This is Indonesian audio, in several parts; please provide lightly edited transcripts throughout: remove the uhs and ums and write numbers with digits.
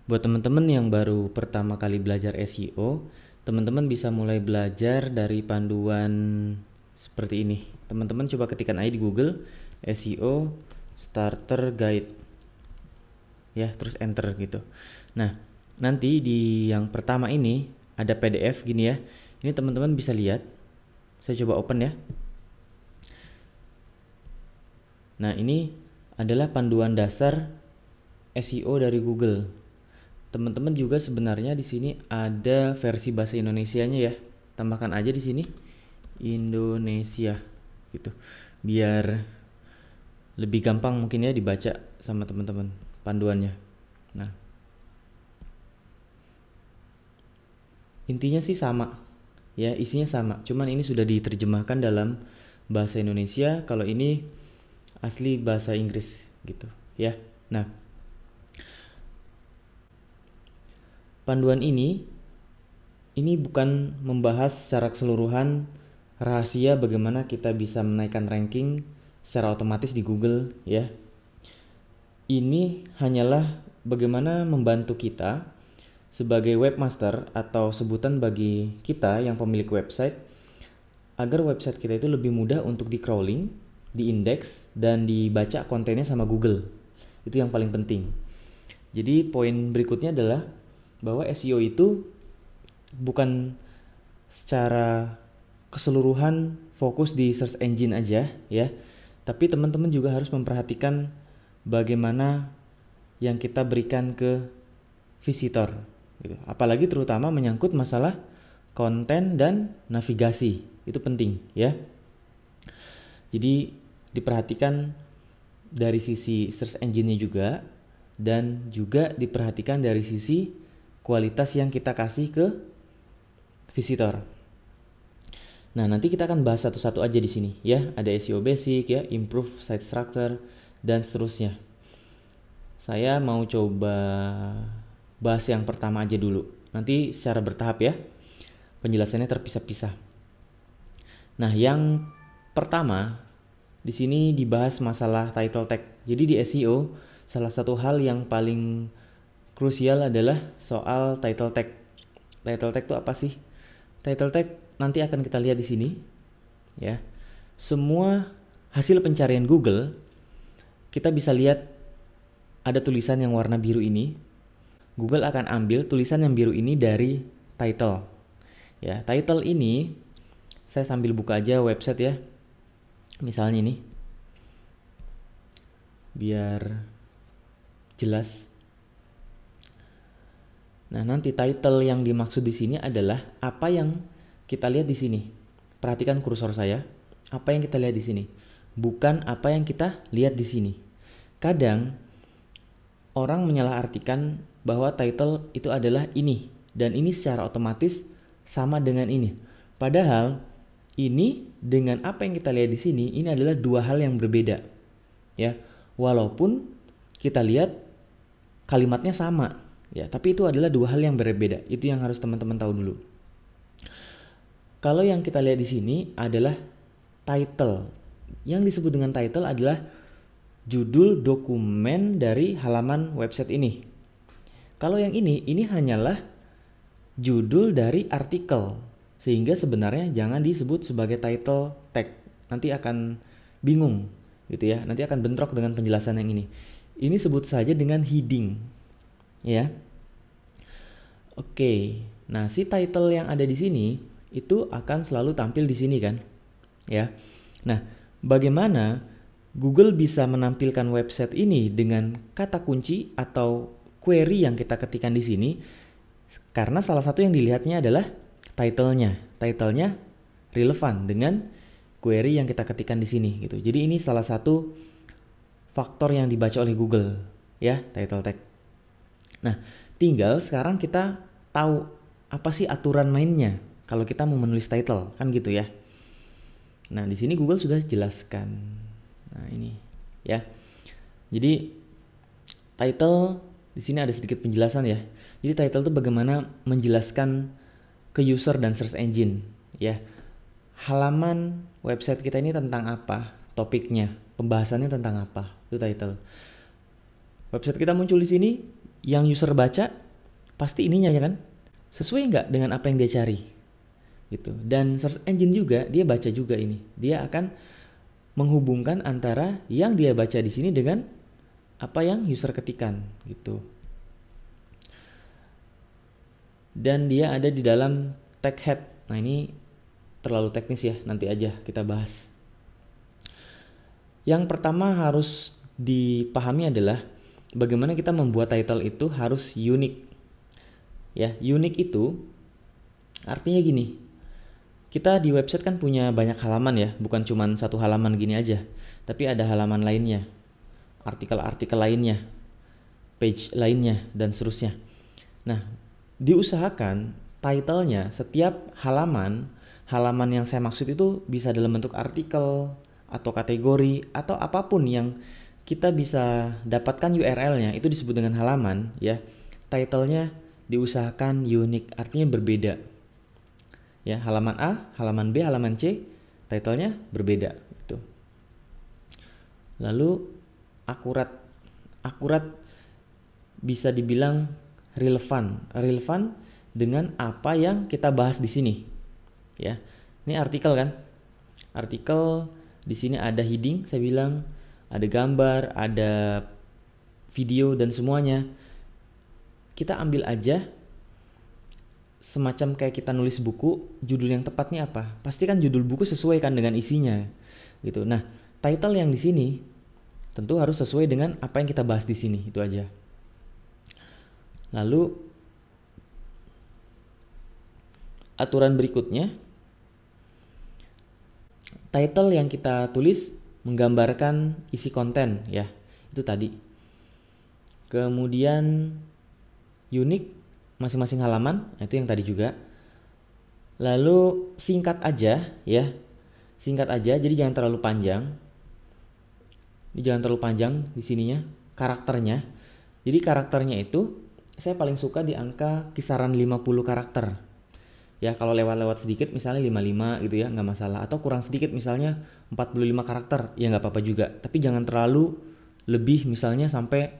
Buat teman-teman yang baru pertama kali belajar SEO, teman-teman bisa mulai belajar dari panduan seperti ini. Teman-teman coba ketikkan aja di Google SEO Starter Guide. Ya, terus enter gitu. Nah, nanti di yang pertama ini ada PDF gini ya. Ini teman-teman bisa lihat. Saya coba open ya. Nah, ini adalah panduan dasar SEO dari Google. Teman-teman juga sebenarnya di sini ada versi bahasa Indonesianya ya. Tambahkan aja di sini Indonesia gitu. Biar lebih gampang mungkin ya dibaca sama teman-teman panduannya. Nah, intinya sih sama. Ya, isinya sama. Cuman ini sudah diterjemahkan dalam bahasa Indonesia, kalau ini asli bahasa Inggris gitu ya. Nah, panduan ini bukan membahas secara keseluruhan rahasia bagaimana kita bisa menaikkan ranking secara otomatis di Google ya. Ini hanyalah bagaimana membantu kita sebagai webmaster atau sebutan bagi kita yang pemilik website agar website kita itu lebih mudah untuk di crawling, di indeks, dan dibaca kontennya sama Google. Itu yang paling penting. Jadi poin berikutnya adalah bahwa SEO itu bukan secara keseluruhan fokus di search engine aja ya, tapi teman-teman juga harus memperhatikan bagaimana yang kita berikan ke visitor gitu. Apalagi terutama menyangkut masalah konten dan navigasi, itu penting ya. Jadi diperhatikan dari sisi search engine-nya juga, dan juga diperhatikan dari sisi kualitas yang kita kasih ke visitor. Nah, nanti kita akan bahas satu-satu aja di sini ya. Ada SEO basic ya, improve site structure, dan seterusnya. Saya mau coba bahas yang pertama aja dulu. Nanti secara bertahap ya. Penjelasannya terpisah-pisah. Nah, yang pertama di sini dibahas masalah title tag. Jadi di SEO salah satu hal yang paling krusial adalah soal title tag. Title tag itu apa sih? Title tag nanti akan kita lihat di sini ya. Semua hasil pencarian Google kita bisa lihat ada tulisan yang warna biru ini. Google akan ambil tulisan yang biru ini dari title. Ya, title ini saya sambil buka aja website ya. Misalnya ini. Biar jelas. Nah, nanti title yang dimaksud di sini adalah apa yang kita lihat di sini. Perhatikan kursor saya. Apa yang kita lihat di sini, bukan apa yang kita lihat di sini. Kadang orang menyalahartikan bahwa title itu adalah ini, dan ini secara otomatis sama dengan ini. Padahal ini dengan apa yang kita lihat di sini, ini adalah dua hal yang berbeda. Ya, walaupun kita lihat kalimatnya sama, ya, tapi itu adalah dua hal yang berbeda. Itu yang harus teman-teman tahu dulu. Kalau yang kita lihat di sini adalah title. Yang disebut dengan title adalah judul dokumen dari halaman website ini. Kalau yang ini hanyalah judul dari artikel. Sehingga sebenarnya jangan disebut sebagai title tag. Nanti akan bingung gitu ya. Nanti akan bentrok dengan penjelasan yang ini. Ini sebut saja dengan heading. Ya. Oke. Nah, si title yang ada di sini itu akan selalu tampil di sini kan? Ya. Nah, bagaimana Google bisa menampilkan website ini dengan kata kunci atau query yang kita ketikkan di sini? Karena salah satu yang dilihatnya adalah title-nya. Title-nya relevan dengan query yang kita ketikkan di sini gitu. Jadi ini salah satu faktor yang dibaca oleh Google ya, title tag. Nah, tinggal sekarang kita tahu apa sih aturan mainnya kalau kita mau menulis title, kan gitu ya. Nah, di sini Google sudah jelaskan. Nah, ini ya. Jadi title di sini ada sedikit penjelasan ya. Jadi title itu bagaimana menjelaskan ke user dan search engine ya. Halaman website kita ini tentang apa? Topiknya, pembahasannya tentang apa? Itu title. Website kita muncul di sini yang user baca pasti ininya ya kan, sesuai nggak dengan apa yang dia cari gitu. Dan search engine juga dia baca juga ini, dia akan menghubungkan antara yang dia baca di sini dengan apa yang user ketikan gitu. Dan dia ada di dalam tag head. Nah ini terlalu teknis ya, nanti aja kita bahas. Yang pertama harus dipahami adalah bagaimana kita membuat title itu harus unik. Ya, unik itu artinya gini. Kita di website kan punya banyak halaman ya, bukan cuma satu halaman gini aja, tapi ada halaman lainnya, artikel-artikel lainnya, page lainnya, dan seterusnya. Nah, diusahakan title-nya setiap halaman yang saya maksud itu bisa dalam bentuk artikel atau kategori atau apapun yang kita bisa dapatkan URL-nya itu disebut dengan halaman ya. Title-nya diusahakan unik, artinya berbeda. Ya, halaman A, halaman B, halaman C, title-nya berbeda gitu. Lalu akurat bisa dibilang relevan dengan apa yang kita bahas di sini. Ya. Ini artikel kan? Artikel di sini ada heading, saya bilang, ada gambar, ada video dan semuanya. Kita ambil aja semacam kayak kita nulis buku, judul yang tepatnya apa? Pastikan judul buku sesuai kan dengan isinya. Gitu. Nah, title yang di sini tentu harus sesuai dengan apa yang kita bahas di sini, itu aja. Lalu aturan berikutnya, title yang kita tulis menggambarkan isi konten ya, itu tadi. Kemudian unik masing-masing halaman, itu yang tadi juga. Lalu singkat aja ya, singkat aja, jadi jangan terlalu panjang. Ini jangan terlalu panjang di sininya, karakternya. Jadi karakternya itu saya paling suka di angka kisaran 50 karakter. Ya kalau lewat-lewat sedikit misalnya 55 gitu ya, nggak masalah. Atau kurang sedikit misalnya 45 karakter, ya nggak apa-apa juga. Tapi jangan terlalu lebih, misalnya sampai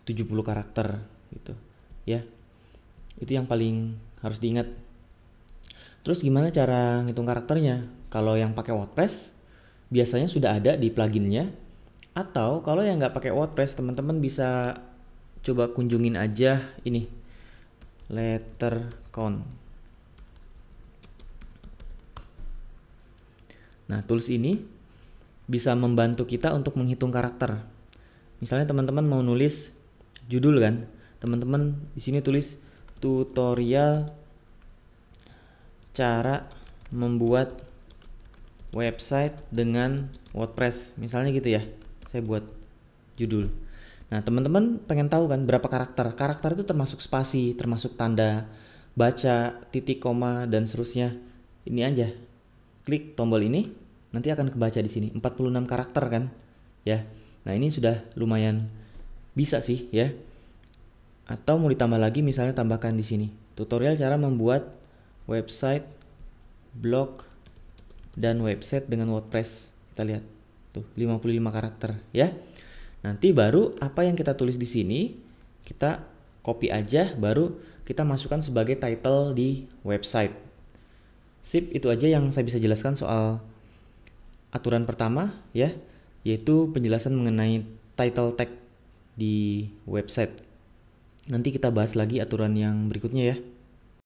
70 karakter gitu. Ya, itu yang paling harus diingat. Terus gimana cara ngitung karakternya? Kalau yang pakai WordPress biasanya sudah ada di pluginnya. Atau kalau yang nggak pakai WordPress, teman-teman bisa coba kunjungin aja ini, letter count. Nah, tools ini bisa membantu kita untuk menghitung karakter. Misalnya teman-teman mau nulis judul kan, teman-teman di sini tulis tutorial cara membuat website dengan WordPress, misalnya gitu ya. Saya buat judul. Nah, teman-teman pengen tahu kan berapa karakter? Karakter itu termasuk spasi, termasuk tanda baca, titik, koma, dan seterusnya. Ini aja. Klik tombol ini, nanti akan kebaca di sini 46 karakter kan? Ya. Nah, ini sudah lumayan bisa sih ya. Atau mau ditambah lagi, misalnya tambahkan di sini tutorial cara membuat website, blog, dan website dengan WordPress. Kita lihat tuh 55 karakter ya. Nanti baru apa yang kita tulis di sini kita copy aja, baru kita masukkan sebagai title di website. Sip, itu aja yang saya bisa jelaskan soal aturan pertama ya, yaitu penjelasan mengenai title tag di website. Nanti kita bahas lagi aturan yang berikutnya ya.